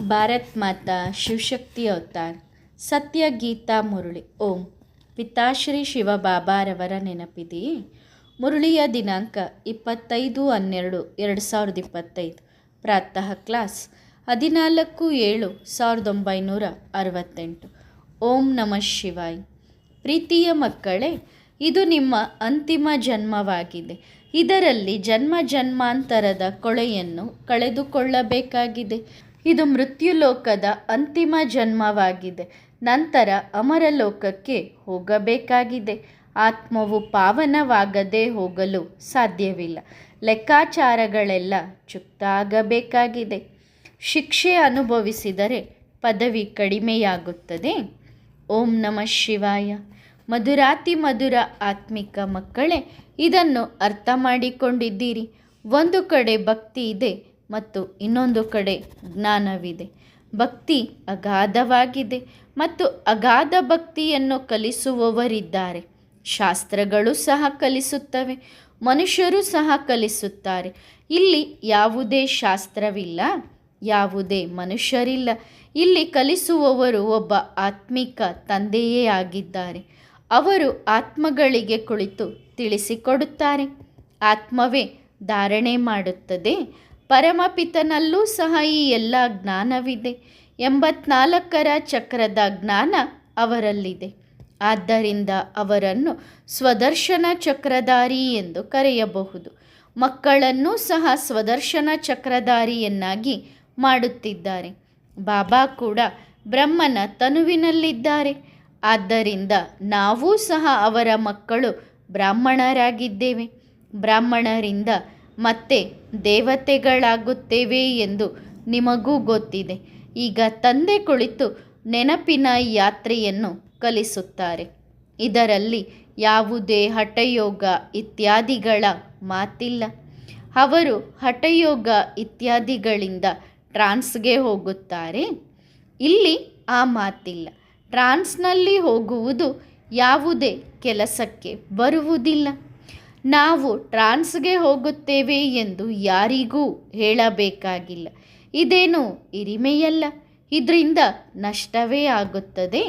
ಭಾರತ್ ಮಾತಾ Shivashakti avatar ಸತ್ಯ ಗೀತಾ ಮುರಳಿ ಓಂ ಪಿತಾಶ್ರೀ ಶಿವಬಾಬಾರವರ ನೆನಪಿದೆಯೇ? ಮುರಳಿಯ ದಿನಾಂಕ 25/12/2025. ಪ್ರಾತಃ class 14/7/1968. ಓಂ ನಮಃ ಶಿವಾಯ್. ಪ್ರೀತಿಯ ಮಕ್ಕಳೇ, ಇದು ನಿಮ್ಮ ಅಂತಿಮ ಜನ್ಮವಾಗಿದೆ. ಇದರಲ್ಲಿ ಜನ್ಮ ಜನ್ಮಾಂತರದ ಕೊಳೆಯನ್ನು ಕಳೆದುಕೊಳ್ಳಬೇಕಾಗಿದೆ. ಇದು ಮೃತ್ಯುಲೋಕದ ಅಂತಿಮ ಜನ್ಮವಾಗಿದೆ. ನಂತರ ಅಮರಲೋಕಕ್ಕೆ ಹೋಗಬೇಕಾಗಿದೆ. ಆತ್ಮವು ಪಾವನವಾಗದೆ ಹೋಗಲು ಸಾಧ್ಯವಿಲ್ಲ. ಲೆಕ್ಕಾಚಾರಗಳೆಲ್ಲ ಚುಕ್ತ ಆಗಬೇಕಾಗಿದೆ. ಶಿಕ್ಷೆ ಅನುಭವಿಸಿದರೆ ಪದವಿ ಕಡಿಮೆಯಾಗುತ್ತದೆ. ಓಂ ನಮಃ ಶಿವಾಯ. ಮಧುರಾತಿ ಮಧುರ ಆತ್ಮಿಕ ಮಕ್ಕಳೇ, ಇದನ್ನು ಅರ್ಥ ಮಾಡಿಕೊಂಡಿದ್ದೀರಿ. ಒಂದು ಕಡೆ ಭಕ್ತಿ ಇದೆ ಮತ್ತು ಇನ್ನೊಂದು ಕಡೆ ಜ್ಞಾನವಿದೆ. ಭಕ್ತಿ ಅಗಾಧವಾಗಿದೆ ಮತ್ತು ಅಗಾಧ ಭಕ್ತಿಯನ್ನು ಕಲಿಸುವವರಿದ್ದಾರೆ. ಶಾಸ್ತ್ರಗಳು ಸಹ ಕಲಿಸುತ್ತವೆ, ಮನುಷ್ಯರು ಸಹ ಕಲಿಸುತ್ತಾರೆ. ಇಲ್ಲಿ ಯಾವುದೇ ಶಾಸ್ತ್ರವಿಲ್ಲ, ಯಾವುದೇ ಮನುಷ್ಯರಿಲ್ಲ. ಇಲ್ಲಿ ಕಲಿಸುವವರು ಒಬ್ಬ ಆತ್ಮಿಕ ತಂದೆಯೇ ಆಗಿದ್ದಾರೆ. ಅವರು ಆತ್ಮಗಳಿಗೆ ಕುಳಿತು ತಿಳಿಸಿಕೊಡುತ್ತಾರೆ. ಆತ್ಮವೇ ಧಾರಣೆ ಮಾಡುತ್ತದೆ. ಪರಮಪಿತನಲ್ಲೂ ಸಹ ಈ ಎಲ್ಲ ಜ್ಞಾನವಿದೆ. 84ರ ಚಕ್ರದ ಜ್ಞಾನ ಅವರಲ್ಲಿದೆ. ಆದ್ದರಿಂದ ಅವರನ್ನು ಸ್ವದರ್ಶನ ಚಕ್ರಧಾರಿ ಎಂದು ಕರೆಯಬಹುದು. ಮಕ್ಕಳನ್ನೂ ಸಹ ಸ್ವದರ್ಶನ ಚಕ್ರಧಾರಿಯನ್ನಾಗಿ ಮಾಡುತ್ತಿದ್ದಾರೆ. ಬಾಬಾ ಕೂಡ ಬ್ರಹ್ಮನ ತನುವಿನಲ್ಲಿದ್ದಾರೆ. ಆದ್ದರಿಂದ ನಾವೂ ಸಹ ಅವರ ಮಕ್ಕಳು ಬ್ರಾಹ್ಮಣರಾಗಿದ್ದೇವೆ. ಬ್ರಾಹ್ಮಣರಿಂದ ಮತ್ತೆ ದೇವತೆಗಳಾಗುತ್ತೇವೆ ಎಂದು ನಿಮಗೂ ಗೊತ್ತಿದೆ. ಈಗ ತಂದೆ ಕುಳಿತು ನೆನಪಿನ ಯಾತ್ರೆಯನ್ನು ಕಲಿಸುತ್ತಾರೆ. ಇದರಲ್ಲಿ ಯಾವುದೇ ಹಠಯೋಗ ಇತ್ಯಾದಿಗಳ ಮಾತಿಲ್ಲ. ಅವರು ಹಠಯೋಗ ಇತ್ಯಾದಿಗಳಿಂದ ಟ್ರಾನ್ಸ್ಗೆ ಹೋಗುತ್ತಾರೆ. ಇಲ್ಲಿ ಆ ಮಾತಿಲ್ಲ. ಟ್ರಾನ್ಸ್ನಲ್ಲಿ ಹೋಗುವುದು ಯಾವುದೇ ಕೆಲಸಕ್ಕೆ ಬರುವುದಿಲ್ಲ. ನಾವು ಟ್ರಾನ್ಸ್ಗೆ ಹೋಗುತ್ತೇವೆ ಎಂದು ಯಾರಿಗೂ ಹೇಳಬೇಕಾಗಿಲ್ಲ. ಇದೇನು ಹಿರಿಮೆಯಲ್ಲ, ಇದರಿಂದ ನಷ್ಟವೇ ಆಗುತ್ತದೆ.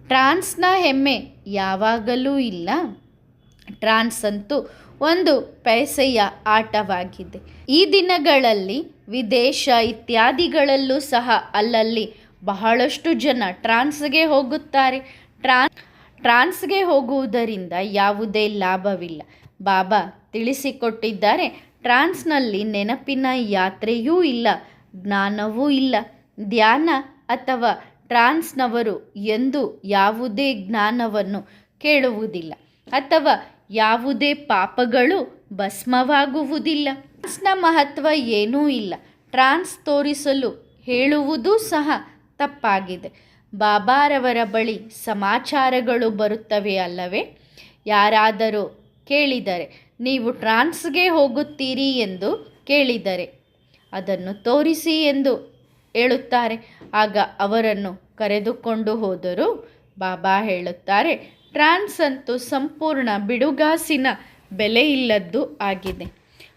ಟ್ರಾನ್ಸ್ನ ಹೆಮ್ಮೆ ಯಾವಾಗಲೂ ಇಲ್ಲ. ಟ್ರಾನ್ಸ್ ಅಂತೂ ಒಂದು ಪೈಸೆಯ ಆಟವಾಗಿದೆ. ಈ ದಿನಗಳಲ್ಲಿ ವಿದೇಶ ಇತ್ಯಾದಿಗಳಲ್ಲೂ ಸಹ ಅಲ್ಲಲ್ಲಿ ಬಹಳಷ್ಟು ಜನ ಟ್ರಾನ್ಸ್ಗೆ ಹೋಗುತ್ತಾರೆ. ಟ್ರಾನ್ಸ್ಗೆ ಹೋಗುವುದರಿಂದ ಯಾವುದೇ ಲಾಭವಿಲ್ಲ. ಬಾಬಾ ತಿಳಿಸಿಕೊಟ್ಟಿದ್ದಾರೆ, ಟ್ರಾನ್ಸ್ನಲ್ಲಿ ನೆನಪಿನ ಯಾತ್ರೆಯೂ ಇಲ್ಲ, ಜ್ಞಾನವೂ ಇಲ್ಲ. ಧ್ಯಾನ ಅಥವಾ ಟ್ರಾನ್ಸ್ನವರು ಎಂದೂ ಯಾವುದೇ ಜ್ಞಾನವನ್ನು ಕೇಳುವುದಿಲ್ಲ ಅಥವಾ ಯಾವುದೇ ಪಾಪಗಳು ಭಸ್ಮವಾಗುವುದಿಲ್ಲ. ಟ್ರಾನ್ಸ್ನ ಮಹತ್ವ ಏನೂ ಇಲ್ಲ. ಟ್ರಾನ್ಸ್ ತೋರಿಸಲು ಹೇಳುವುದೂ ಸಹ ತಪ್ಪಾಗಿದೆ. ಬಾಬಾರವರ ಬಳಿ ಸಮಾಚಾರಗಳು ಬರುತ್ತವೆ ಅಲ್ಲವೇ? ಯಾರಾದರೂ ಕೇಳಿದರೆ, ನೀವು ಟ್ರಾನ್ಸ್ಗೆ ಹೋಗುತ್ತೀರಿ ಎಂದು ಕೇಳಿದರೆ ಅದನ್ನು ತೋರಿಸಿ ಎಂದು ಹೇಳುತ್ತಾರೆ. ಆಗ ಅವರನ್ನು ಕರೆದುಕೊಂಡು ಹೋದರು. ಬಾಬಾ ಹೇಳುತ್ತಾರೆ, ಟ್ರಾನ್ಸ್ ಅಂತೂ ಸಂಪೂರ್ಣ ಬಿಡುಗಾಸಿನ ಬೆಲೆಯಿಲ್ಲದ್ದು ಆಗಿದೆ.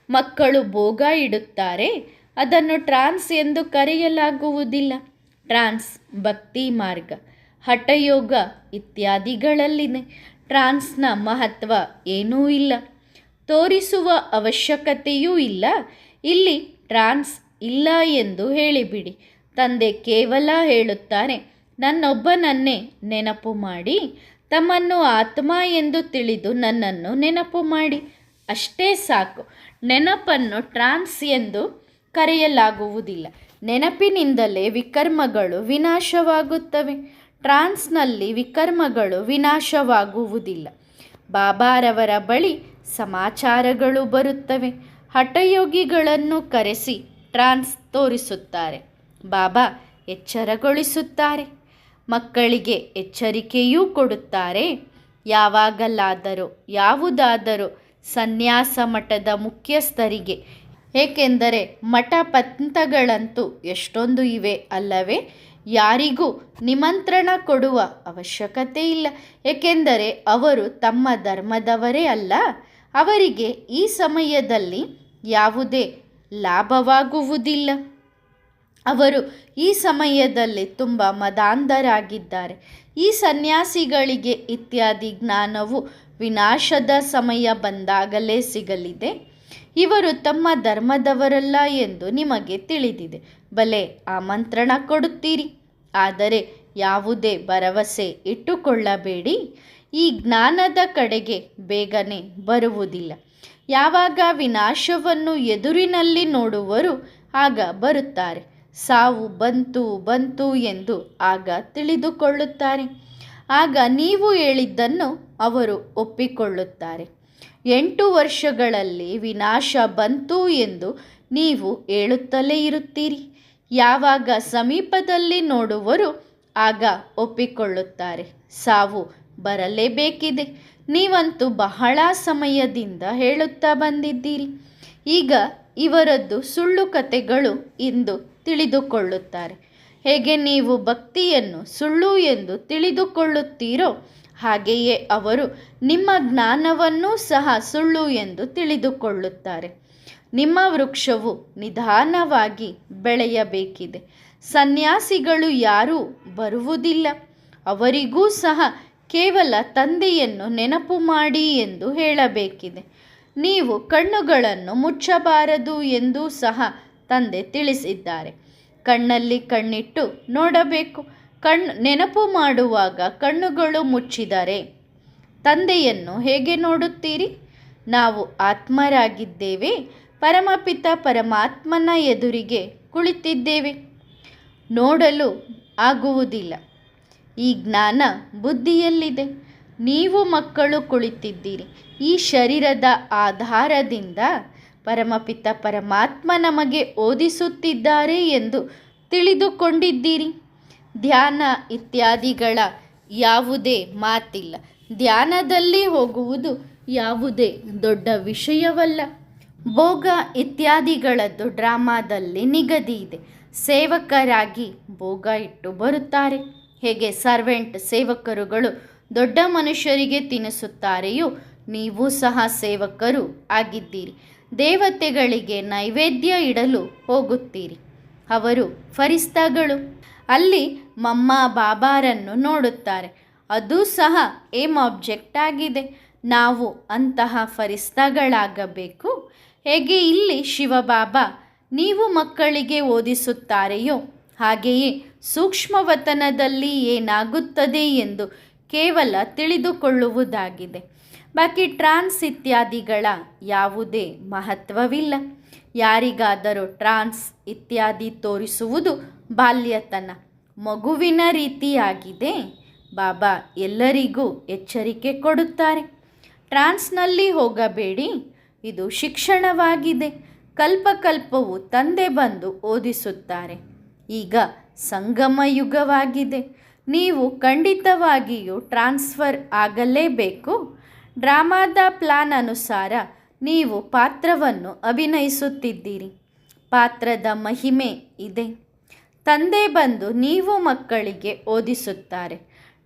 ಮಕ್ಕಳು ಭೋಗ ಇಡುತ್ತಾರೆ, ಅದನ್ನು ಟ್ರಾನ್ಸ್ ಎಂದು ಕರೆಯಲಾಗುವುದಿಲ್ಲ. ಟ್ರಾನ್ಸ್ ಭಕ್ತಿ ಮಾರ್ಗ, ಹಠಯೋಗ ಇತ್ಯಾದಿಗಳಲ್ಲಿದೆ. ಟ್ರಾನ್ಸ್ನ ಮಹತ್ವ ಏನೂ ಇಲ್ಲ, ತೋರಿಸುವ ಅವಶ್ಯಕತೆಯೂ ಇಲ್ಲ. ಇಲ್ಲಿ ಟ್ರಾನ್ಸ್ ಇಲ್ಲ ಎಂದು ಹೇಳಿಬಿಡಿ. ತಂದೆ ಕೇವಲ ಹೇಳುತ್ತಾರೆ, ನನ್ನೊಬ್ಬನನ್ನೇ ನೆನಪು ಮಾಡಿ, ತಮ್ಮನ್ನು ಆತ್ಮ ಎಂದು ತಿಳಿದು ನನ್ನನ್ನು ನೆನಪು ಮಾಡಿ. ಅಷ್ಟೇ ಸಾಕು. ನೆನಪನ್ನು ಟ್ರಾನ್ಸ್ ಎಂದು ಕರೆಯಲಾಗುವುದಿಲ್ಲ. ನೆನಪಿನಿಂದಲೇ ವಿಕರ್ಮಗಳು ವಿನಾಶವಾಗುತ್ತವೆ. ಟ್ರಾನ್ಸ್ನಲ್ಲಿ ವಿಕರ್ಮಗಳು ವಿನಾಶವಾಗುವುದಿಲ್ಲ. ಬಾಬಾರವರ ಬಳಿ ಸಮಾಚಾರಗಳು ಬರುತ್ತವೆ. ಹಠಯೋಗಿಗಳನ್ನು ಕರೆಸಿ ಟ್ರಾನ್ಸ್ ತೋರಿಸುತ್ತಾರೆ. ಬಾಬಾ ಎಚ್ಚರಗೊಳಿಸುತ್ತಾರೆ. ಮಕ್ಕಳಿಗೆ ಎಚ್ಚರಿಕೆಯೂ ಕೊಡುತ್ತಾರೆ. ಯಾವಾಗಲಾದರೂ ಯಾವುದಾದರೂ ಸನ್ಯಾಸ ಮಠದ ಮುಖ್ಯಸ್ಥರಿಗೆ, ಏಕೆಂದರೆ ಮಠ ಪಂಥಗಳಂತೂ ಎಷ್ಟೊಂದು ಇವೆ ಅಲ್ಲವೇ? ಯಾರಿಗೂ ನಿಮಂತ್ರಣ ಕೊಡುವ ಅವಶ್ಯಕತೆ ಇಲ್ಲ, ಏಕೆಂದರೆ ಅವರು ತಮ್ಮ ಧರ್ಮದವರೇ ಅಲ್ಲ. ಅವರಿಗೆ ಈ ಸಮಯದಲ್ಲಿ ಯಾವುದೇ ಲಾಭವಾಗುವುದಿಲ್ಲ. ಅವರು ಈ ಸಮಯದಲ್ಲಿ ತುಂಬ ಮದಾಂಧರಾಗಿದ್ದಾರೆ. ಈ ಸನ್ಯಾಸಿಗಳಿಗೆ ಇತ್ಯಾದಿ ಜ್ಞಾನವು ವಿನಾಶದ ಸಮಯ ಬಂದಾಗಲೇ ಸಿಗಲಿದೆ. ಇವರು ತಮ್ಮ ಧರ್ಮದವರಲ್ಲ ಎಂದು ನಿಮಗೆ ತಿಳಿದಿದೆ. ಬಲೆ ಆಮಂತ್ರಣ ಕೊಡುತ್ತೀರಿ, ಆದರೆ ಯಾವುದೇ ಭರವಸೆ ಇಟ್ಟುಕೊಳ್ಳಬೇಡಿ. ಈ ಜ್ಞಾನದ ಕಡೆಗೆ ಬೇಗನೆ ಬರುವುದಿಲ್ಲ. ಯಾವಾಗ ವಿನಾಶವನ್ನು ಎದುರಿನಲ್ಲಿ ನೋಡುವರು ಆಗ ಬರುತ್ತಾರೆ. ಸಾವು ಬಂತು ಎಂದು ಆಗ ತಿಳಿದುಕೊಳ್ಳುತ್ತಾರೆ. ಆಗ ನೀವು ಹೇಳಿದ್ದನ್ನು ಅವರು ಒಪ್ಪಿಕೊಳ್ಳುತ್ತಾರೆ. 8 ವರ್ಷಗಳಲ್ಲಿ ವಿನಾಶ ಬಂತು ಎಂದು ನೀವು ಹೇಳುತ್ತಲೇ ಇರುತ್ತೀರಿ. ಯಾವಾಗ ಸಮೀಪದಲ್ಲಿ ನೋಡುವರು ಆಗ ಒಪ್ಪಿಕೊಳ್ಳುತ್ತಾರೆ. ಸಾವು ಬರಲೇಬೇಕಿದೆ. ನೀವಂತೂ ಬಹಳ ಸಮಯದಿಂದ ಹೇಳುತ್ತಾ ಬಂದಿದ್ದೀರಿ. ಈಗ ಇವರದ್ದು ಸುಳ್ಳು ಕಥೆಗಳು ಎಂದು ತಿಳಿದುಕೊಳ್ಳುತ್ತಾರೆ. ಹೇಗೆ ನೀವು ಭಕ್ತಿಯನ್ನು ಸುಳ್ಳು ಎಂದು ತಿಳಿದುಕೊಳ್ಳುತ್ತೀರೋ ಹಾಗೆಯೇ ಅವರು ನಿಮ್ಮ ಜ್ಞಾನವನ್ನೂ ಸಹ ಸುಳ್ಳು ಎಂದು ತಿಳಿದುಕೊಳ್ಳುತ್ತಾರೆ. ನಿಮ್ಮ ವೃಕ್ಷವು ನಿಧಾನವಾಗಿ ಬೆಳೆಯಬೇಕಿದೆ. ಸನ್ಯಾಸಿಗಳು ಯಾರೂ ಬರುವುದಿಲ್ಲ. ಅವರಿಗೂ ಸಹ ಕೇವಲ ತಂದೆಯನ್ನು ನೆನಪು ಮಾಡಿ ಎಂದು ಹೇಳಬೇಕಿದೆ. ನೀವು ಕಣ್ಣುಗಳನ್ನು ಮುಚ್ಚಬಾರದು ಎಂದೂ ಸಹ ತಂದೆ ತಿಳಿಸಿದ್ದಾರೆ. ಕಣ್ಣಲ್ಲಿ ಕಣ್ಣಿಟ್ಟು ನೋಡಬೇಕು. ನೆನಪು ಮಾಡುವಾಗ ಕಣ್ಣುಗಳು ಮುಚ್ಚಿದರೆ ತಂದೆಯನ್ನು ಹೇಗೆ ನೋಡುತ್ತೀರಿ? ನಾವು ಆತ್ಮರಾಗಿದ್ದೇವೆ. ಪರಮಪಿತ ಪರಮಾತ್ಮನ ಎದುರಿಗೆ ಕುಳಿತಿದ್ದೇವೆ. ನೋಡಲು ಆಗುವುದಿಲ್ಲ. ಈ ಜ್ಞಾನ ಬುದ್ಧಿಯಲ್ಲಿದೆ. ನೀವು ಮಕ್ಕಳು ಕುಳಿತಿದ್ದೀರಿ. ಈ ಶರೀರದ ಆಧಾರದಿಂದ ಪರಮಪಿತ ಪರಮಾತ್ಮ ನಮಗೆ ಓದಿಸುತ್ತಿದ್ದಾರೆ ಎಂದು ತಿಳಿದುಕೊಂಡಿದ್ದೀರಿ. ಧ್ಯಾನ ಇತ್ಯಾದಿಗಳ ಯಾವುದೇ ಮಾತಿಲ್ಲ. ಧ್ಯಾನದಲ್ಲಿ ಹೋಗುವುದು ಯಾವುದೇ ದೊಡ್ಡ ವಿಷಯವಲ್ಲ. ಭೋಗ ಇತ್ಯಾದಿಗಳದ್ದು ಡ್ರಾಮಾದಲ್ಲಿ ನಿಗದಿ ಇದೆ. ಸೇವಕರಾಗಿ ಭೋಗ ಇಟ್ಟು ಬರುತ್ತಾರೆ. ಹೇಗೆ ಸರ್ವೆಂಟ್ ಸೇವಕರುಗಳು ದೊಡ್ಡ ಮನುಷ್ಯರಿಗೆ ತಿನ್ನಿಸುತ್ತಾರೆಯೋ ನೀವು ಸಹ ಸೇವಕರು ಆಗಿದ್ದೀರಿ. ದೇವತೆಗಳಿಗೆ ನೈವೇದ್ಯ ಇಡಲು ಹೋಗುತ್ತೀರಿ. ಅವರು ಫರಿಸ್ತಾಗಳು. ಅಲ್ಲಿ ಮಮ್ಮ ಬಾಬಾರನ್ನು ನೋಡುತ್ತಾರೆ. ಅದು ಸಹ ಏಮ್ ಆಬ್ಜೆಕ್ಟ್ ಆಗಿದೆ. ನಾವು ಅಂತಹ ಫರಿಸ್ತಾಗಳಾಗಬೇಕು. ಹೇಗೆ ಇಲ್ಲಿ ಶಿವಬಾಬಾ ನೀವು ಮಕ್ಕಳಿಗೆ ಓದಿಸುತ್ತಾರೆಯೋ ಹಾಗೆಯೇ ಸೂಕ್ಷ್ಮವತನದಲ್ಲಿ ಏನಾಗುತ್ತದೆ ಎಂದು ಕೇವಲ ತಿಳಿದುಕೊಳ್ಳುವುದಾಗಿದೆ. ಬಾಕಿ ಟ್ರಾನ್ಸ್ ಇತ್ಯಾದಿಗಳ ಯಾವುದೇ ಮಹತ್ವವಿಲ್ಲ. ಯಾರಿಗಾದರೂ ಟ್ರಾನ್ಸ್ ಇತ್ಯಾದಿ ತೋರಿಸುವುದು ಬಾಲ್ಯತನ, ಮಗುವಿನ ರೀತಿಯಾಗಿದೆ. ಬಾಬಾ ಎಲ್ಲರಿಗೂ ಎಚ್ಚರಿಕೆ ಕೊಡುತ್ತಾರೆ. ಟ್ರಾನ್ಸ್ನಲ್ಲಿ ಹೋಗಬೇಡಿ, ಇದು ಶಿಕ್ಷಣವಾಗಿದೆ. ಕಲ್ಪಕಲ್ಪವು ತಂದೆ ಬಂದು ಓದಿಸುತ್ತಾರೆ. ಈಗ ಸಂಗಮ ಯುಗವಾಗಿದೆ. ನೀವು ಖಂಡಿತವಾಗಿಯೂ ಟ್ರಾನ್ಸ್ಫರ್ ಆಗಲೇಬೇಕು. ಡ್ರಾಮಾದ ಪ್ಲಾನ್ ಅನುಸಾರ ನೀವು ಪಾತ್ರವನ್ನು ಅಭಿನಯಿಸುತ್ತಿದ್ದೀರಿ. ಪಾತ್ರದ ಮಹಿಮೆ ಇದೆ. ತಂದೆ ಬಂದು ನೀವು ಮಕ್ಕಳಿಗೆ ಓದಿಸುತ್ತಾರೆ.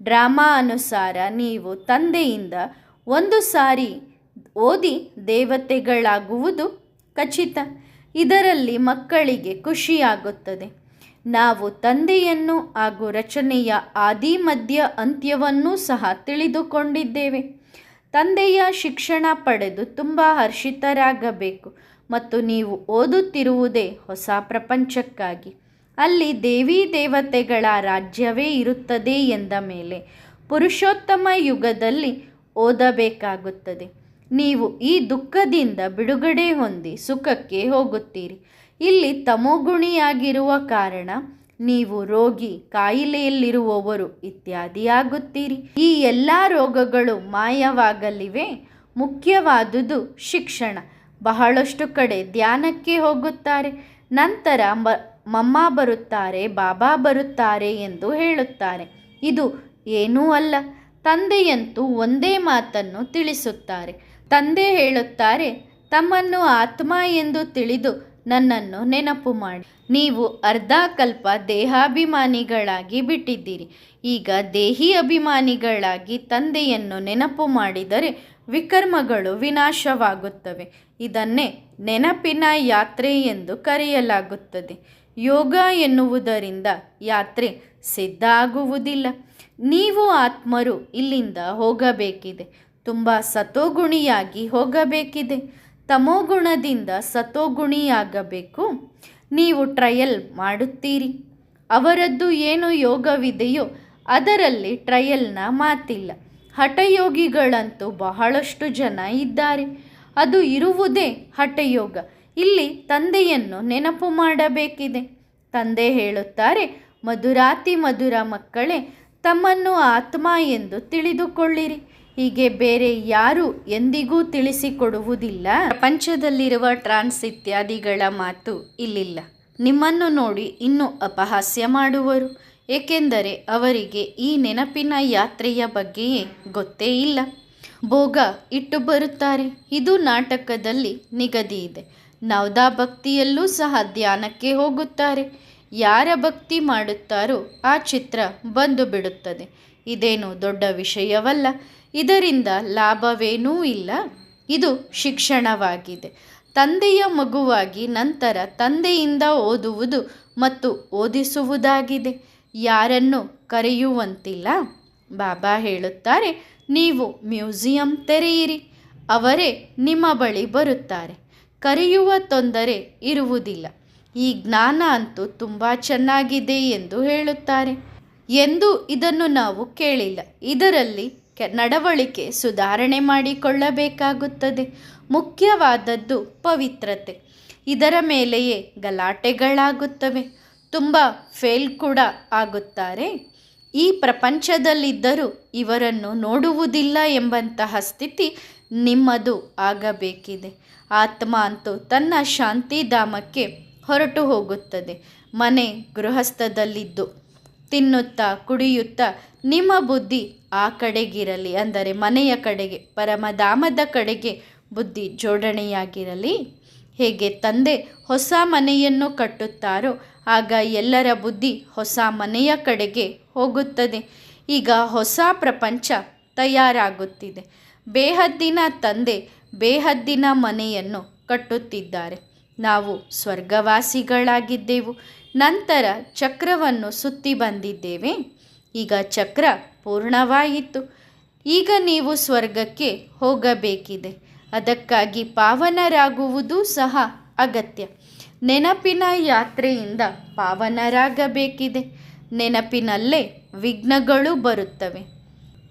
ಡ್ರಾಮಾ ಅನುಸಾರ ನೀವು ತಂದೆಯಿಂದ ಒಂದು ಸಾರಿ ಓದಿ ದೇವತೆಗಳಾಗುವುದು ಖಚಿತ. ಇದರಲ್ಲಿ ಮಕ್ಕಳಿಗೆ ಖುಷಿಯಾಗುತ್ತದೆ. ನಾವು ತಂದೆಯನ್ನು ಹಾಗೂ ರಚನೆಯ ಆದಿ ಮಧ್ಯ ಅಂತ್ಯವನ್ನೂ ಸಹ ತಿಳಿದುಕೊಂಡಿದ್ದೇವೆ. ತಂದೆಯ ಶಿಕ್ಷಣ ಪಡೆದು ತುಂಬ ಹರ್ಷಿತರಾಗಬೇಕು. ಮತ್ತು ನೀವು ಓದುತ್ತಿರುವುದೇ ಹೊಸ ಪ್ರಪಂಚಕ್ಕಾಗಿ. ಅಲ್ಲಿ ದೇವಿ ದೇವತೆಗಳ ರಾಜ್ಯವೇ ಇರುತ್ತದೆ ಎಂದ ಮೇಲೆ ಪುರುಷೋತ್ತಮ ಯುಗದಲ್ಲಿ ಓದಬೇಕಾಗುತ್ತದೆ. ನೀವು ಈ ದುಃಖದಿಂದ ಬಿಡುಗಡೆ ಹೊಂದಿ ಸುಖಕ್ಕೆ ಹೋಗುತ್ತೀರಿ. ಇಲ್ಲಿ ತಮೋಗುಣಿಯಾಗಿರುವ ಕಾರಣ ನೀವು ರೋಗಿ, ಕಾಯಿಲೆಯಲ್ಲಿರುವವರು ಇತ್ಯಾದಿ ಆಗುತ್ತೀರಿ. ಈ ಎಲ್ಲ ರೋಗಗಳು ಮಾಯವಾಗಲಿವೆ. ಮುಖ್ಯವಾದುದು ಶಿಕ್ಷಣ. ಬಹಳಷ್ಟು ಕಡೆ ಧ್ಯಾನಕ್ಕೆ ಹೋಗುತ್ತಾರೆ. ನಂತರ ಮಮ್ಮ ಬರುತ್ತಾರೆ, ಬಾಬಾ ಬರುತ್ತಾರೆ ಎಂದು ಹೇಳುತ್ತಾರೆ. ಇದು ಏನೂ ಅಲ್ಲ. ತಂದೆಯಂತೂ ಒಂದೇ ಮಾತನ್ನು ತಿಳಿಸುತ್ತಾರೆ. ತಂದೆ ಹೇಳುತ್ತಾರೆ, ತಮ್ಮನ್ನು ಆತ್ಮ ಎಂದು ತಿಳಿದು ನನ್ನನ್ನು ನೆನಪು ಮಾಡಿ. ನೀವು ಅರ್ಧ ಕಲ್ಪ ದೇಹಾಭಿಮಾನಿಗಳಾಗಿ ಬಿಟ್ಟಿದ್ದೀರಿ. ಈಗ ದೇಹಿ ಅಭಿಮಾನಿಗಳಾಗಿ ತಂದೆಯನ್ನು ನೆನಪು ಮಾಡಿದರೆ ವಿಕರ್ಮಗಳು ವಿನಾಶವಾಗುತ್ತವೆ. ಇದನ್ನೇ ನೆನಪಿನ ಯಾತ್ರೆ ಎಂದು ಕರೆಯಲಾಗುತ್ತದೆ. ಯೋಗ ಎನ್ನುವುದರಿಂದ ಯಾತ್ರೆ ಸಿದ್ಧ ಆಗುವುದಿಲ್ಲ. ನೀವು ಆತ್ಮರು ಇಲ್ಲಿಂದ ಹೋಗಬೇಕಿದೆ. ತುಂಬ ಸತೋಗುಣಿಯಾಗಿ ಹೋಗಬೇಕಿದೆ. ತಮೋಗುಣದಿಂದ ಸತೋಗುಣಿಯಾಗಬೇಕು. ನೀವು ಟ್ರಯಲ್ ಮಾಡುತ್ತೀರಿ. ಅವರದ್ದು ಏನು ಯೋಗವಿದೆಯೋ ಅದರಲ್ಲಿ ಟ್ರಯಲ್ನ ಮಾತಿಲ್ಲ. ಹಠಯೋಗಿಗಳಂತೂ ಬಹಳಷ್ಟು ಜನ ಇದ್ದಾರೆ. ಅದು ಇರುವುದೇ ಹಠಯೋಗ. ಇಲ್ಲಿ ತಂದೆಯನ್ನು ನೆನಪು ಮಾಡಬೇಕಿದೆ. ತಂದೆ ಹೇಳುತ್ತಾರೆ, ಮಧುರಾತಿ ಮಧುರ ಮಕ್ಕಳೇ, ತಮ್ಮನ್ನು ಆತ್ಮ ಎಂದು ತಿಳಿದುಕೊಳ್ಳಿರಿ. ಹೀಗೆ ಬೇರೆ ಯಾರು ಎಂದಿಗೂ ತಿಳಿಸಿಕೊಡುವುದಿಲ್ಲ. ಪ್ರಪಂಚದಲ್ಲಿರುವ ಟ್ರಾನ್ಸ್ ಇತ್ಯಾದಿಗಳ ಮಾತು ಇಲ್ಲಿಲ್ಲ. ನಿಮ್ಮನ್ನು ನೋಡಿ ಇನ್ನೂ ಅಪಹಾಸ್ಯ ಮಾಡುವರು. ಏಕೆಂದರೆ ಅವರಿಗೆ ಈ ನೆನಪಿನ ಯಾತ್ರೆಯ ಬಗ್ಗೆಯೇ ಗೊತ್ತೇ ಇಲ್ಲ. ಭೋಗ ಇಟ್ಟು ಬರುತ್ತಾರೆ. ಇದು ನಾಟಕದಲ್ಲಿ ನಿಗದಿ ಇದೆ. ನವದಾ ಭಕ್ತಿಯಲ್ಲೂ ಸಹ ಧ್ಯಾನಕ್ಕೆ ಹೋಗುತ್ತಾರೆ. ಯಾರ ಭಕ್ತಿ ಮಾಡುತ್ತಾರೋ ಆ ಚಿತ್ರ ಬಂದು ಬಿಡುತ್ತದೆ. ಇದೇನು ದೊಡ್ಡ ವಿಷಯವಲ್ಲ. ಇದರಿಂದ ಲಾಭವೇನೂ ಇಲ್ಲ. ಇದು ಶಿಕ್ಷಣವಾಗಿದೆ. ತಂದೆಯ ಮಗುವಾಗಿ ನಂತರ ತಂದೆಯಿಂದ ಓದುವುದು ಮತ್ತು ಓದಿಸುವುದಾಗಿದೆ. ಯಾರನ್ನು ಕರೆಯುವಂತಿಲ್ಲ. ಬಾಬಾ ಹೇಳುತ್ತಾರೆ, ನೀವು ಮ್ಯೂಸಿಯಂ ತೆರೆಯಿರಿ. ಅವರೇ ನಿಮ್ಮ ಬಳಿ ಬರುತ್ತಾರೆ. ಕರೆಯುವ ತೊಂದರೆ ಇರುವುದಿಲ್ಲ. ಈ ಜ್ಞಾನ ಅಂತೂ ತುಂಬ ಚೆನ್ನಾಗಿದೆ ಎಂದು ಹೇಳುತ್ತಾರೆ. ಎಂದು ಇದನ್ನು ನಾವು ಕೇಳಿಲ್ಲ. ಇದರಲ್ಲಿ ನಡವಳಿಕೆ ಸುಧಾರಣೆ ಮಾಡಿಕೊಳ್ಳಬೇಕಾಗುತ್ತದೆ. ಮುಖ್ಯವಾದದ್ದು ಪವಿತ್ರತೆ. ಇದರ ಮೇಲೆಯೇ ಗಲಾಟೆಗಳಾಗುತ್ತವೆ. ತುಂಬ ಫೇಲ್ ಕೂಡ ಆಗುತ್ತಾರೆ. ಈ ಪ್ರಪಂಚದಲ್ಲಿದ್ದರೂ ಇವರನ್ನು ನೋಡುವುದಿಲ್ಲ ಎಂಬಂತಹ ಸ್ಥಿತಿ ನಿಮ್ಮದು ಆಗಬೇಕಿದೆ. ಆತ್ಮ ಅಂತೂ ತನ್ನ ಶಾಂತಿಧಾಮಕ್ಕೆ ಹೊರಟು ಹೋಗುತ್ತದೆ. ಮನೆ ಗೃಹಸ್ಥದಲ್ಲಿದ್ದು ತಿನ್ನುತ್ತಾ ಕುಡಿಯುತ್ತಾ ನಿಮ್ಮ ಬುದ್ಧಿ ಆ ಕಡೆಗಿರಲಿ. ಅಂದರೆ ಮನೆಯ ಕಡೆಗೆ, ಪರಮಧಾಮದ ಕಡೆಗೆ ಬುದ್ಧಿ ಜೋಡಣೆಯಾಗಿರಲಿ. ಹೇಗೆ ತಂದೆ ಹೊಸ ಮನೆಯನ್ನು ಕಟ್ಟುತ್ತಾರೋ ಆಗ ಎಲ್ಲರ ಬುದ್ಧಿ ಹೊಸ ಮನೆಯ ಕಡೆಗೆ ಹೋಗುತ್ತದೆ. ಈಗ ಹೊಸ ಪ್ರಪಂಚ ತಯಾರಾಗುತ್ತಿದೆ. ಬೇಹದ್ದಿನ ತಂದೆ ಬೇಹದ್ದಿನ ಮನೆಯನ್ನು ಕಟ್ಟುತ್ತಿದ್ದಾರೆ. ನಾವು ಸ್ವರ್ಗವಾಸಿಗಳಾಗಿದ್ದೆವು. ನಂತರ ಚಕ್ರವನ್ನು ಸುತ್ತಿ ಬಂದಿದ್ದೇವೆ. ಈಗ ಚಕ್ರ ಪೂರ್ಣವಾಯಿತು. ಈಗ ನೀವು ಸ್ವರ್ಗಕ್ಕೆ ಹೋಗಬೇಕಿದೆ. ಅದಕ್ಕಾಗಿ ಪಾವನರಾಗುವುದು ಸಹ ಅಗತ್ಯ. ನೆನಪಿನ ಯಾತ್ರೆಯಿಂದ ಪಾವನರಾಗಬೇಕಿದೆ. ನೆನಪಿನಲ್ಲೇ ವಿಘ್ನಗಳು ಬರುತ್ತವೆ.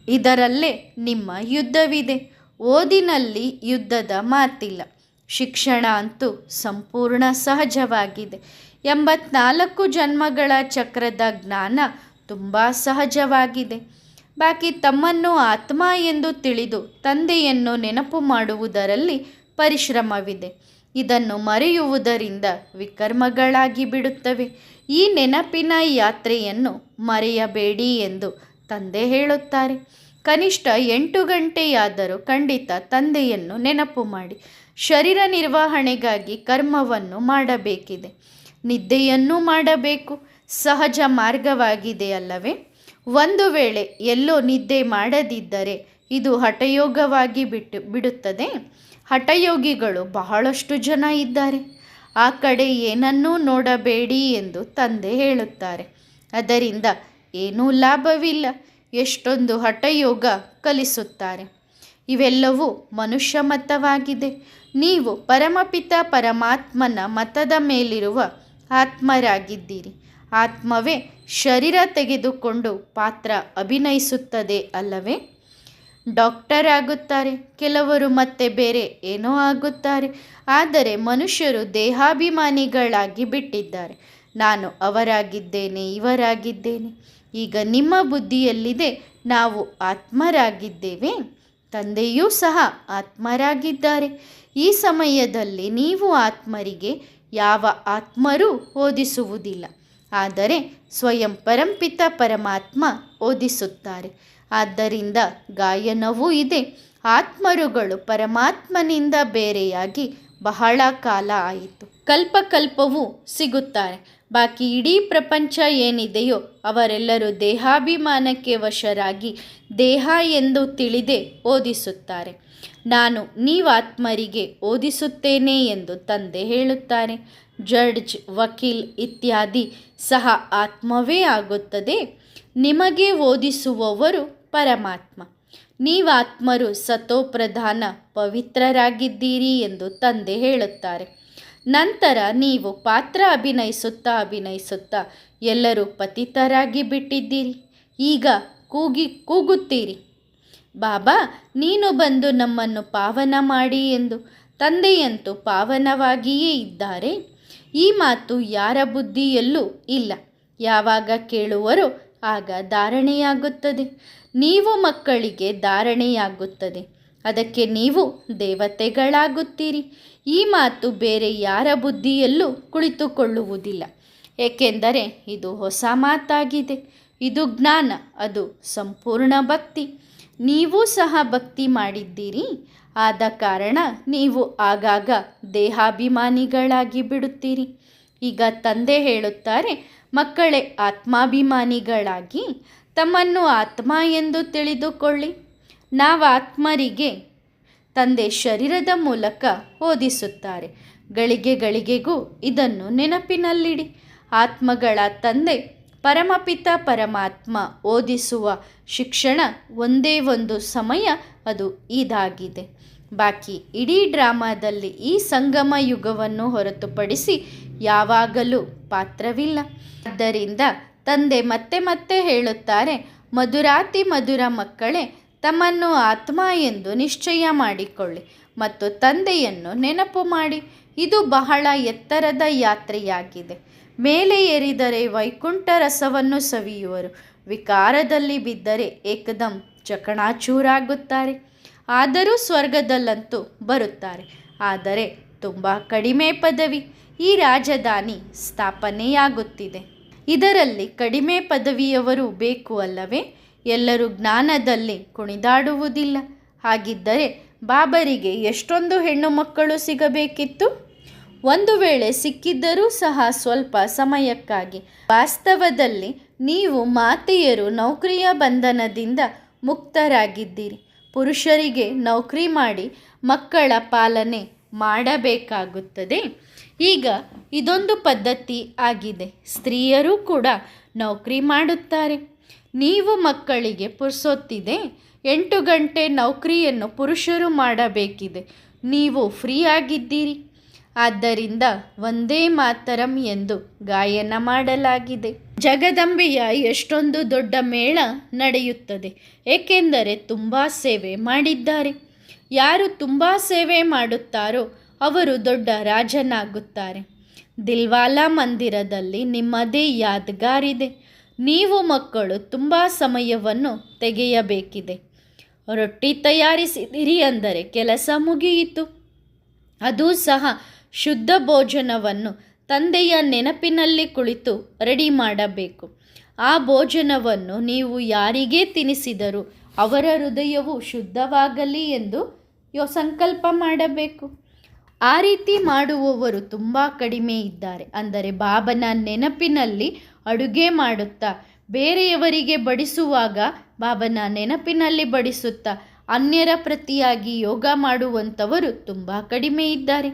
ಇದರಲ್ಲೇ ನಿಮ್ಮ ಯುದ್ಧವಿದೆ. ಓದಿನಲ್ಲಿ ಯುದ್ಧದ ಮಾತಿಲ್ಲ. ಶಿಕ್ಷಣ ಅಂತೂ ಸಂಪೂರ್ಣ ಸಹಜವಾಗಿದೆ. 84 ಜನ್ಮಗಳ ಚಕ್ರದ ಜ್ಞಾನ ತುಂಬ ಸಹಜವಾಗಿದೆ. ಬಾಕಿ ತಮ್ಮನ್ನು ಆತ್ಮ ಎಂದು ತಿಳಿದು ತಂದೆಯನ್ನು ನೆನಪು ಮಾಡುವುದರಲ್ಲಿ ಪರಿಶ್ರಮವಿದೆ. ಇದನ್ನು ಮರೆಯುವುದರಿಂದ ವಿಕರ್ಮಗಳಾಗಿ ಬಿಡುತ್ತವೆ. ಈ ನೆನಪಿನ ಯಾತ್ರೆಯನ್ನು ಮರೆಯಬೇಡಿ ಎಂದು ತಂದೆ ಹೇಳುತ್ತಾರೆ. ಕನಿಷ್ಠ 8 ಗಂಟೆಯಾದರೂ ಖಂಡಿತ ತಂದೆಯನ್ನು ನೆನಪು ಮಾಡಿ. ಶರೀರ ನಿರ್ವಹಣೆಗಾಗಿ ಕರ್ಮವನ್ನು ಮಾಡಬೇಕಿದೆ. ನಿದ್ದೆಯನ್ನೂ ಮಾಡಬೇಕು. ಸಹಜ ಮಾರ್ಗವಾಗಿದೆ ಅಲ್ಲವೇ? ಒಂದು ವೇಳೆ ಎಲ್ಲೋ ನಿದ್ದೆ ಮಾಡದಿದ್ದರೆ ಇದು ಹಠಯೋಗವಾಗಿ ಬಿಡುತ್ತದೆ. ಹಠಯೋಗಿಗಳು ಬಹಳಷ್ಟು ಜನ ಇದ್ದಾರೆ. ಆ ಕಡೆ ಏನನ್ನೂ ನೋಡಬೇಡಿ ಎಂದು ತಂದೆ ಹೇಳುತ್ತಾರೆ. ಅದರಿಂದ ಏನೂ ಲಾಭವಿಲ್ಲ. ಎಷ್ಟೊಂದು ಹಠಯೋಗ ಕಲಿಸುತ್ತಾರೆ. ಇವೆಲ್ಲವೂ ಮನುಷ್ಯ ಮತವಾಗಿದೆ. ನೀವು ಪರಮಪಿತ ಪರಮಾತ್ಮನ ಮತದ ಮೇಲಿರುವ ಆತ್ಮರಾಗಿದ್ದೀರಿ. ಆತ್ಮವೇ ಶರೀರ ತೆಗೆದುಕೊಂಡು ಪಾತ್ರ ಅಭಿನಯಿಸುತ್ತದೆ ಅಲ್ಲವೇ? ಡಾಕ್ಟರ್ ಆಗುತ್ತಾರೆ, ಕೆಲವರು ಮತ್ತೆ ಬೇರೆ ಏನೋ ಆಗುತ್ತಾರೆ. ಆದರೆ ಮನುಷ್ಯರು ದೇಹಾಭಿಮಾನಿಗಳಾಗಿ ಬಿಟ್ಟಿದ್ದಾರೆ. ನಾನು ಅವರಾಗಿದ್ದೇನೆ, ಇವರಾಗಿದ್ದೇನೆ. ಈಗ ನಿಮ್ಮ ಬುದ್ಧಿಯಲ್ಲಿದೆ, ನಾವು ಆತ್ಮರಾಗಿದ್ದೇವೆ. ತಂದೆಯೂ ಸಹ ಆತ್ಮರಾಗಿದ್ದಾರೆ. ಈ ಸಮಯದಲ್ಲಿ ನೀವು ಆತ್ಮರಿಗೆ ಯಾವ ಆತ್ಮರೂ ಓದಿಸುವುದಿಲ್ಲ. ಆದರೆ ಸ್ವಯಂ ಪರಂಪಿತ ಪರಮಾತ್ಮ ಓದಿಸುತ್ತಾರೆ. ಆದ್ದರಿಂದ ಗಾಯನವೂ ಇದೆ. ಆತ್ಮರುಗಳು ಪರಮಾತ್ಮನಿಂದ ಬೇರೆಯಾಗಿ ಬಹಳ ಕಾಲ ಆಯಿತು. ಕಲ್ಪಕಲ್ಪವೂ ಸಿಗುತ್ತಾರೆ. ಬಾಕಿ ಇಡೀ ಪ್ರಪಂಚ ಏನಿದೆಯೋ ಅವರೆಲ್ಲರೂ ದೇಹಾಭಿಮಾನಕ್ಕೆ ವಶರಾಗಿ ದೇಹ ಎಂದು ತಿಳಿದೇ ಓದಿಸುತ್ತಾರೆ. ನಾನು ನೀವಾತ್ಮರಿಗೆ ಓದಿಸುತ್ತೇನೆ ಎಂದು ತಂದೆ ಹೇಳುತ್ತಾರೆ. ಜಡ್ಜ್, ವಕೀಲ್ ಇತ್ಯಾದಿ ಸಹ ಆತ್ಮವೇ ಆಗುತ್ತದೆ. ನಿಮಗೆ ಓದಿಸುವವರು ಪರಮಾತ್ಮ. ನೀವಾತ್ಮರು ಸತೋಪ್ರಧಾನ ಪವಿತ್ರರಾಗಿದ್ದೀರಿ ಎಂದು ತಂದೆ ಹೇಳುತ್ತಾರೆ. ನಂತರ ನೀವು ಪಾತ್ರ ಅಭಿನಯಿಸುತ್ತಾ ಎಲ್ಲರೂ ಪತಿತರಾಗಿ ಬಿಟ್ಟಿದ್ದೀರಿ. ಈಗ ಕೂಗುತ್ತೀರಿ, ಬಾಬಾ ನೀನು ಬಂದು ನಮ್ಮನ್ನು ಪಾವನ ಮಾಡಿ ಎಂದು. ತಂದೆಯಂತೂ ಪಾವನವಾಗಿಯೇ ಇದ್ದಾರೆ. ಈ ಮಾತು ಯಾರ ಬುದ್ಧಿಯಲ್ಲೂ ಇಲ್ಲ. ಯಾವಾಗ ಕೇಳುವರೋ ಆಗ ಧಾರಣೆಯಾಗುತ್ತದೆ. ನೀವು ಮಕ್ಕಳಿಗೆ ಧಾರಣೆಯಾಗುತ್ತದೆ. ಅದಕ್ಕೆ ನೀವು ದೇವತೆಗಳಾಗುತ್ತೀರಿ. ಈ ಮಾತು ಬೇರೆ ಯಾರ ಬುದ್ಧಿಯಲ್ಲೂ ಕುಳಿತುಕೊಳ್ಳುವುದಿಲ್ಲ. ಏಕೆಂದರೆ ಇದು ಹೊಸ ಮಾತಾಗಿದೆ. ಇದು ಜ್ಞಾನ, ಅದು ಸಂಪೂರ್ಣ ಭಕ್ತಿ. ನೀವೂ ಸಹ ಭಕ್ತಿ ಮಾಡಿದ್ದೀರಿ. ಆದ ಕಾರಣ ನೀವು ಆಗಾಗ ದೇಹಾಭಿಮಾನಿಗಳಾಗಿ ಬಿಡುತ್ತೀರಿ. ಈಗ ತಂದೆ ಹೇಳುತ್ತಾರೆ, ಮಕ್ಕಳೇ ಆತ್ಮಾಭಿಮಾನಿಗಳಾಗಿ ತಮ್ಮನ್ನು ಆತ್ಮ ಎಂದು ತಿಳಿದುಕೊಳ್ಳಿ. ನಾವು ಆತ್ಮರಿಗೆ ತಂದೆ ಶರೀರದ ಮೂಲಕ ಓದಿಸುತ್ತಾರೆ. ಗಳಿಗೆಗೂ ಇದನ್ನು ನೆನಪಿನಲ್ಲಿಡಿ. ಆತ್ಮಗಳ ತಂದೆ ಪರಮಪಿತ ಪರಮಾತ್ಮ ಓದಿಸುವ ಶಿಕ್ಷಣ ಒಂದೇ ಒಂದು ಸಮಯ, ಅದು ಇದಾಗಿದೆ. ಬಾಕಿ ಇಡೀ ಡ್ರಾಮಾದಲ್ಲಿ ಈ ಸಂಗಮ ಯುಗವನ್ನು ಹೊರತುಪಡಿಸಿ ಯಾವಾಗಲೂ ಪಾತ್ರವಿಲ್ಲ. ಆದ್ದರಿಂದ ತಂದೆ ಮತ್ತೆ ಮತ್ತೆ ಹೇಳುತ್ತಾರೆ, ಮಧುರಾತಿ ಮಧುರ ಮಕ್ಕಳೇ, ತಮ್ಮನ್ನು ಆತ್ಮ ಎಂದು ನಿಶ್ಚಯ ಮಾಡಿಕೊಳ್ಳಿ ಮತ್ತು ತಂದೆಯನ್ನು ನೆನಪು ಮಾಡಿ. ಇದು ಬಹಳ ಎತ್ತರದ ಯಾತ್ರೆಯಾಗಿದೆ. ಮೇಲೆ ಏರಿದರೆ ವೈಕುಂಠ ರಸವನ್ನು ಸವಿಯುವರು. ವಿಕಾರದಲ್ಲಿ ಬಿದ್ದರೆ ಏಕದಂ ಚಕಣಾಚೂರಾಗುತ್ತಾರೆ. ಆದರೂ ಸ್ವರ್ಗದಲ್ಲಂತೂ ಬರುತ್ತಾರೆ. ಆದರೆ ತುಂಬ ಕಡಿಮೆ ಪದವಿ. ಈ ರಾಜಧಾನಿ ಸ್ಥಾಪನೆಯಾಗುತ್ತಿದೆ. ಇದರಲ್ಲಿ ಕಡಿಮೆ ಪದವಿಯವರು ಬೇಕು ಅಲ್ಲವೇ? ಎಲ್ಲರೂ ಜ್ಞಾನದಲ್ಲಿ ಕುಣಿದಾಡುವುದಿಲ್ಲ. ಹಾಗಿದ್ದರೆ ಬಾಬರಿಗೆ ಎಷ್ಟೊಂದು ಹೆಣ್ಣು ಮಕ್ಕಳು ಸಿಗಬೇಕಿತ್ತು? ಒಂದು ವೇಳೆ ಸಿಕ್ಕಿದ್ದರೂ ಸಹ ಸ್ವಲ್ಪ ಸಮಯಕ್ಕಾಗಿ. ವಾಸ್ತವದಲ್ಲಿ ನೀವು ಮಾತೆಯರು ನೌಕರಿಯ ಬಂಧನದಿಂದ ಮುಕ್ತರಾಗಿದ್ದೀರಿ. ಪುರುಷರಿಗೆ ನೌಕರಿ ಮಾಡಿ ಮಕ್ಕಳ ಪಾಲನೆ ಮಾಡಬೇಕಾಗುತ್ತದೆ. ಈಗ ಇದೊಂದು ಪದ್ಧತಿ ಆಗಿದೆ. ಸ್ತ್ರೀಯರು ಕೂಡ ನೌಕರಿ ಮಾಡುತ್ತಾರೆ. ನೀವು ಮಕ್ಕಳಿಗೆ ಪುರ್ಸೊತ್ತಿದೆ. 8 ಗಂಟೆ ನೌಕರಿಯನ್ನು ಪುರುಷರು ಮಾಡಬೇಕಿದೆ. ನೀವು ಫ್ರೀ ಆಗಿದ್ದೀರಿ. ಆದ್ದರಿಂದ ವಂದೇ ಮಾತರಂ ಎಂದು ಗಾಯನ ಮಾಡಲಾಗಿದೆ. ಜಗದಂಬೆಯ ಎಷ್ಟೊಂದು ದೊಡ್ಡ ಮೇಳ ನಡೆಯುತ್ತದೆ. ಏಕೆಂದರೆ ತುಂಬ ಸೇವೆ ಮಾಡಿದ್ದಾರೆ. ಯಾರು ತುಂಬ ಸೇವೆ ಮಾಡುತ್ತಾರೋ ಅವರು ದೊಡ್ಡ ರಾಜನಾಗುತ್ತಾರೆ. ದಿಲ್ವಾಲಾ ಮಂದಿರದಲ್ಲಿ ನಿಮ್ಮದೇ ಯಾದ್ಗಾರಿದೆ. ನೀವು ಮಕ್ಕಳು ತುಂಬ ಸಮಯವನ್ನು ತೆಗೆಯಬೇಕಿದೆ. ರೊಟ್ಟಿ ತಯಾರಿಸಿದಿರಿ ಅಂದರೆ ಕೆಲಸ ಮುಗಿಯಿತು. ಅದೂ ಸಹ ಶುದ್ಧ ಭೋಜನವನ್ನು ತಂದೆಯ ನೆನಪಿನಲ್ಲಿ ಕುಳಿತು ರೆಡಿ ಮಾಡಬೇಕು. ಆ ಭೋಜನವನ್ನು ನೀವು ಯಾರಿಗೇ ತಿನ್ನಿಸಿದರೂ ಅವರ ಹೃದಯವು ಶುದ್ಧವಾಗಲಿ ಎಂದು ಸಂಕಲ್ಪ ಮಾಡಬೇಕು. ಆ ರೀತಿ ಮಾಡುವವರು ತುಂಬ ಕಡಿಮೆ ಇದ್ದಾರೆ. ಅಂದರೆ ಬಾಬನ ನೆನಪಿನಲ್ಲಿ ಅಡುಗೆ ಮಾಡುತ್ತಾ, ಬೇರೆಯವರಿಗೆ ಬಡಿಸುವಾಗ ಬಾಬನ ನೆನಪಿನಲ್ಲಿ ಬಡಿಸುತ್ತಾ, ಅನ್ಯರ ಪ್ರತಿಯಾಗಿ ಯೋಗ ಮಾಡುವಂಥವರು ತುಂಬ ಕಡಿಮೆ ಇದ್ದಾರೆ.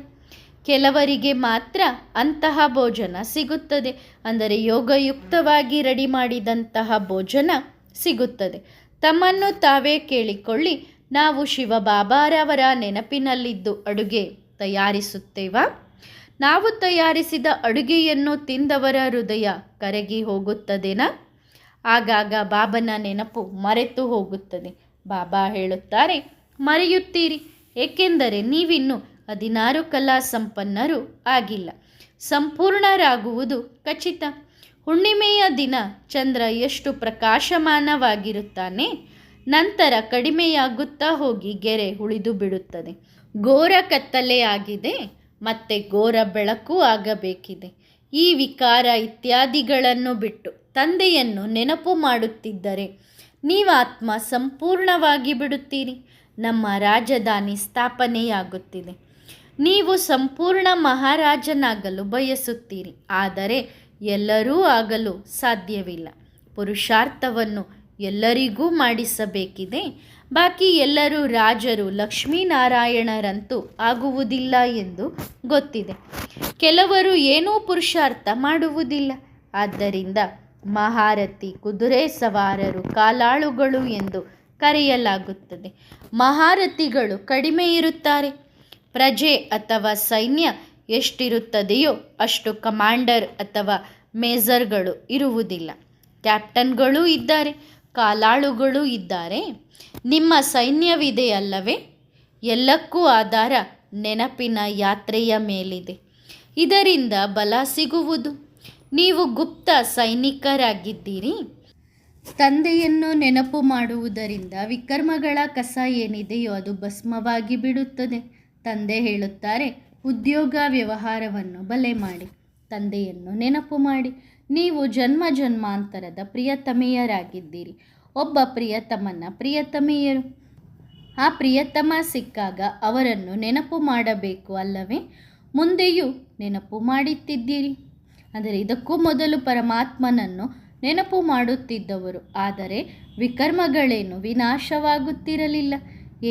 ಕೆಲವರಿಗೆ ಮಾತ್ರ ಅಂತಹ ಭೋಜನ ಸಿಗುತ್ತದೆ. ಅಂದರೆ ಯೋಗಯುಕ್ತವಾಗಿ ರೆಡಿ ಮಾಡಿದಂತಹ ಭೋಜನ ಸಿಗುತ್ತದೆ. ತಮ್ಮನ್ನು ತಾವೇ ಕೇಳಿಕೊಳ್ಳಿ, ನಾವು ಶಿವಬಾಬಾರವರ ನೆನಪಿನಲ್ಲಿದ್ದು ಅಡುಗೆ ತಯಾರಿಸುತ್ತೇವಾ? ನಾವು ತಯಾರಿಸಿದ ಅಡುಗೆಯನ್ನು ತಿಂದವರ ಹೃದಯ ಕರಗಿ ಹೋಗುತ್ತದೆನಾ? ಆಗಾಗ ಬಾಬನ ನೆನಪು ಮರೆತು ಹೋಗುತ್ತದೆ. ಬಾಬಾ ಹೇಳುತ್ತಾರೆ, ಮರೆಯುತ್ತೀರಿ. ಏಕೆಂದರೆ ನೀವಿನ್ನೂ 16 ಕಲಾ ಸಂಪನ್ನರು ಆಗಿಲ್ಲ. ಸಂಪೂರ್ಣರಾಗುವುದು ಖಚಿತ. ಹುಣ್ಣಿಮೆಯ ದಿನ ಚಂದ್ರ ಎಷ್ಟು ಪ್ರಕಾಶಮಾನವಾಗಿರುತ್ತಾನೆ, ನಂತರ ಕಡಿಮೆಯಾಗುತ್ತಾ ಹೋಗಿ ಗೆರೆ ಉಳಿದು ಬಿಡುತ್ತದೆ. ಘೋರ ಕತ್ತಲೆ ಆಗಿದೆ, ಮತ್ತೆ ಘೋರ ಬೆಳಕು ಆಗಬೇಕಿದೆ. ಈ ವಿಕಾರ ಇತ್ಯಾದಿಗಳನ್ನು ಬಿಟ್ಟು ತಂದೆಯನ್ನು ನೆನಪು ಮಾಡುತ್ತಿದ್ದರೆ ನೀವಾತ್ಮ ಸಂಪೂರ್ಣವಾಗಿ ಬಿಡುತ್ತೀರಿ. ನಮ್ಮ ರಾಜಧಾನಿ ಸ್ಥಾಪನೆಯಾಗುತ್ತಿದೆ. ನೀವು ಸಂಪೂರ್ಣ ಮಹಾರಾಜನಾಗಲು ಬಯಸುತ್ತೀರಿ. ಆದರೆ ಎಲ್ಲರೂ ಆಗಲು ಸಾಧ್ಯವಿಲ್ಲ. ಪುರುಷಾರ್ಥವನ್ನು ಎಲ್ಲರಿಗೂ ಮಾಡಿಸಬೇಕಿದೆ. ಬಾಕಿ ಎಲ್ಲರೂ ರಾಜರು, ಲಕ್ಷ್ಮೀನಾರಾಯಣರಂತೂ ಆಗುವುದಿಲ್ಲ ಎಂದು ಗೊತ್ತಿದೆ. ಕೆಲವರು ಏನೂ ಪುರುಷಾರ್ಥ ಮಾಡುವುದಿಲ್ಲ. ಆದ್ದರಿಂದ ಮಹಾರಥಿ, ಕುದುರೆ ಸವಾರರು ಕಾಲಾಳುಗಳು ಎಂದು ಕರೆಯಲಾಗುತ್ತದೆ. ಮಹಾರಥಿಗಳು ಕಡಿಮೆ ಇರುತ್ತಾರೆ. ಪ್ರಜೆ ಅಥವಾ ಸೈನ್ಯ ಎಷ್ಟಿರುತ್ತದೆಯೋ ಅಷ್ಟು ಕಮಾಂಡರ್ ಅಥವಾ ಮೇಜರ್ಗಳು ಇರುವುದಿಲ್ಲ. ಕ್ಯಾಪ್ಟನ್ಗಳೂ ಇದ್ದಾರೆ, ಕಾಲಾಳುಗಳೂ ಇದ್ದಾರೆ. ನಿಮ್ಮ ಸೈನ್ಯವಿದೆಯಲ್ಲವೇ? ಎಲ್ಲಕ್ಕೂ ಆಧಾರ ನೆನಪಿನ ಯಾತ್ರೆಯ ಮೇಲಿದೆ. ಇದರಿಂದ ಬಲ ಸಿಗುವುದು. ನೀವು ಗುಪ್ತ ಸೈನಿಕರಾಗಿದ್ದೀರಿ. ತಂದೆಯನ್ನು ನೆನಪು ಮಾಡುವುದರಿಂದ ವಿಕರ್ಮಗಳ ಕಸ ಏನಿದೆಯೋ ಅದು ಭಸ್ಮವಾಗಿ ಬಿಡುತ್ತದೆ. ತಂದೆ ಹೇಳುತ್ತಾರೆ, ಉದ್ಯೋಗ ವ್ಯವಹಾರವನ್ನು ಬಲೆ ಮಾಡಿ, ತಂದೆಯನ್ನು ನೆನಪು ಮಾಡಿ. ನೀವು ಜನ್ಮ ಜನ್ಮಾಂತರದ ಪ್ರಿಯತಮೆಯರಾಗಿದ್ದೀರಿ. ಒಬ್ಬ ಪ್ರಿಯತಮನ ಪ್ರಿಯತಮೆಯರು. ಆ ಪ್ರಿಯತಮ ಸಿಕ್ಕಾಗ ಅವರನ್ನು ನೆನಪು ಮಾಡಬೇಕು ಅಲ್ಲವೇ? ಮುಂದೆಯೂ ನೆನಪು ಮಾಡುತ್ತಿದ್ದೀರಿ. ಅಂದರೆ ಇದಕ್ಕೂ ಮೊದಲು ಪರಮಾತ್ಮನನ್ನು ನೆನಪು ಮಾಡುತ್ತಿದ್ದವರು. ಆದರೆ ವಿಕರ್ಮಗಳೇನು ವಿನಾಶವಾಗುತ್ತಿರಲಿಲ್ಲ,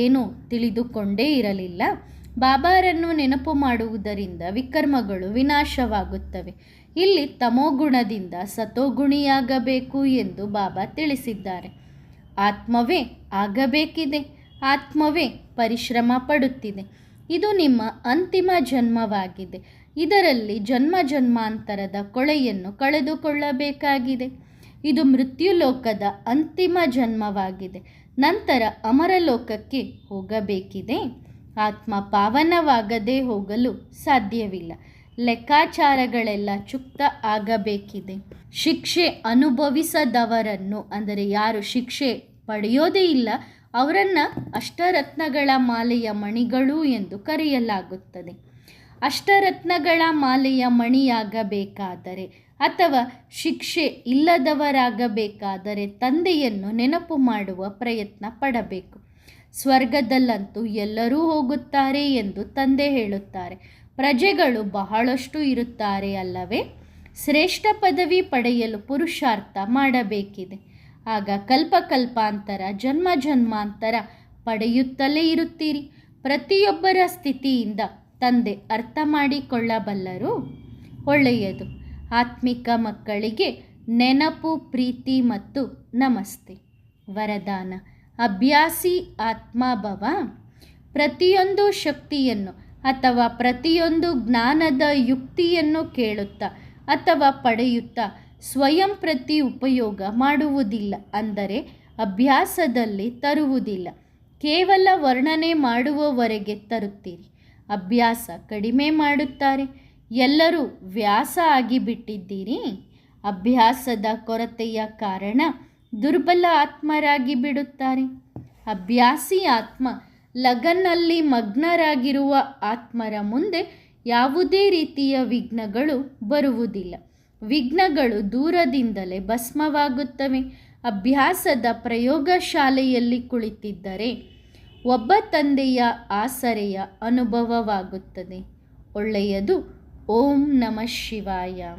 ಏನೂ ತಿಳಿದುಕೊಂಡೇ ಇರಲಿಲ್ಲ. ಬಾಬಾರನ್ನು ನೆನಪು ಮಾಡುವುದರಿಂದ ವಿಕರ್ಮಗಳು ವಿನಾಶವಾಗುತ್ತವೆ. ಇಲ್ಲಿ ತಮೋಗುಣದಿಂದ ಸತೋಗುಣಿಯಾಗಬೇಕು ಎಂದು ಬಾಬಾ ತಿಳಿಸಿದ್ದಾರೆ. ಆತ್ಮವೇ ಆಗಬೇಕಿದೆ. ಆತ್ಮವೇ ಪರಿಶ್ರಮ ಪಡುತ್ತಿದೆ. ಇದು ನಿಮ್ಮ ಅಂತಿಮ ಜನ್ಮವಾಗಿದೆ. ಇದರಲ್ಲಿ ಜನ್ಮ ಜನ್ಮಾಂತರದ ಕೊಳೆಯನ್ನು ಕಳೆದುಕೊಳ್ಳಬೇಕಾಗಿದೆ. ಇದು ಮೃತ್ಯುಲೋಕದ ಅಂತಿಮ ಜನ್ಮವಾಗಿದೆ. ನಂತರ ಅಮರಲೋಕಕ್ಕೆ ಹೋಗಬೇಕಿದೆ. ಆತ್ಮ ಪಾವನವಾಗದೇ ಹೋಗಲು ಸಾಧ್ಯವಿಲ್ಲ. ಲೆಕ್ಕಾಚಾರಗಳೆಲ್ಲ ಚುಕ್ತ ಆಗಬೇಕಿದೆ. ಶಿಕ್ಷೆ ಅನುಭವಿಸದವರನ್ನು, ಅಂದರೆ ಯಾರು ಶಿಕ್ಷೆ ಪಡೆಯೋದೇ ಇಲ್ಲ ಅವರನ್ನು ಅಷ್ಟರತ್ನಗಳ ಮಾಲೆಯ ಮಣಿಗಳು ಎಂದು ಕರೆಯಲಾಗುತ್ತದೆ. ಅಷ್ಟರತ್ನಗಳ ಮಾಲೆಯ ಮಣಿಯಾಗಬೇಕಾದರೆ ಅಥವಾ ಶಿಕ್ಷೆ ಇಲ್ಲದವರಾಗಬೇಕಾದರೆ ತಂದೆಯನ್ನು ನೆನಪು ಮಾಡುವ ಪ್ರಯತ್ನ ಪಡಬೇಕು. ಸ್ವರ್ಗದಲ್ಲಂತೂ ಎಲ್ಲರೂ ಹೋಗುತ್ತಾರೆ ಎಂದು ತಂದೆ ಹೇಳುತ್ತಾರೆ. ಪ್ರಜೆಗಳು ಬಹಳಷ್ಟು ಇರುತ್ತಾರೆ ಅಲ್ಲವೇ? ಶ್ರೇಷ್ಠ ಪದವಿ ಪಡೆಯಲು ಪುರುಷಾರ್ಥ ಮಾಡಬೇಕಿದೆ. ಆಗ ಕಲ್ಪಕಲ್ಪಾಂತರ, ಜನ್ಮ ಜನ್ಮಾಂತರ ಪಡೆಯುತ್ತಲೇ ಇರುತ್ತೀರಿ. ಪ್ರತಿಯೊಬ್ಬರ ಸ್ಥಿತಿಯಿಂದ ತಂದೆ ಅರ್ಥ ಮಾಡಿಕೊಳ್ಳಬಲ್ಲರು. ಒಳ್ಳೆಯದು. ಆತ್ಮಿಕ ಮಕ್ಕಳಿಗೆ ನೆನಪು, ಪ್ರೀತಿ ಮತ್ತು ನಮಸ್ತೆ. ವರದಾನ: ಅಭ್ಯಾಸಿ ಆತ್ಮಭವ. ಪ್ರತಿಯೊಂದು ಶಕ್ತಿಯನ್ನು ಅಥವಾ ಪ್ರತಿಯೊಂದು ಜ್ಞಾನದ ಯುಕ್ತಿಯನ್ನು ಕೇಳುತ್ತಾ ಅಥವಾ ಪಡೆಯುತ್ತಾ ಸ್ವಯಂ ಪ್ರತಿ ಉಪಯೋಗ ಮಾಡುವುದಿಲ್ಲ, ಅಂದರೆ ಅಭ್ಯಾಸದಲ್ಲಿ ತರುವುದಿಲ್ಲ. ಕೇವಲ ವರ್ಣನೆ ಮಾಡುವವರೆಗೆ ತರುತ್ತೀರಿ. ಅಭ್ಯಾಸ ಕಡಿಮೆ ಮಾಡುತ್ತಾರೆ. ಎಲ್ಲರೂ ವ್ಯಾಸ ಆಗಿಬಿಟ್ಟಿದ್ದೀರಿ. ಅಭ್ಯಾಸದ ಕೊರತೆಯ ಕಾರಣ ದುರ್ಬಲ ಆತ್ಮರಾಗಿ ಬಿಡುತ್ತಾರೆ. ಅಭ್ಯಾಸಿ ಆತ್ಮ ಲಗನ್ನಲ್ಲಿ ಮಗ್ನರಾಗಿರುವ ಆತ್ಮರ ಮುಂದೆ ಯಾವುದೇ ರೀತಿಯ ವಿಘ್ನಗಳು ಬರುವುದಿಲ್ಲ. ವಿಘ್ನಗಳು ದೂರದಿಂದಲೇ ಭಸ್ಮವಾಗುತ್ತವೆ. ಅಭ್ಯಾಸದ ಪ್ರಯೋಗಶಾಲೆಯಲ್ಲಿ ಕುಳಿತಿದ್ದರೆ ಒಬ್ಬ ತಂದೆಯ ಆಸರೆಯ ಅನುಭವವಾಗುತ್ತದೆ. ಒಳ್ಳೆಯದು. ಓಂ ನಮಃ ಶಿವಾಯ.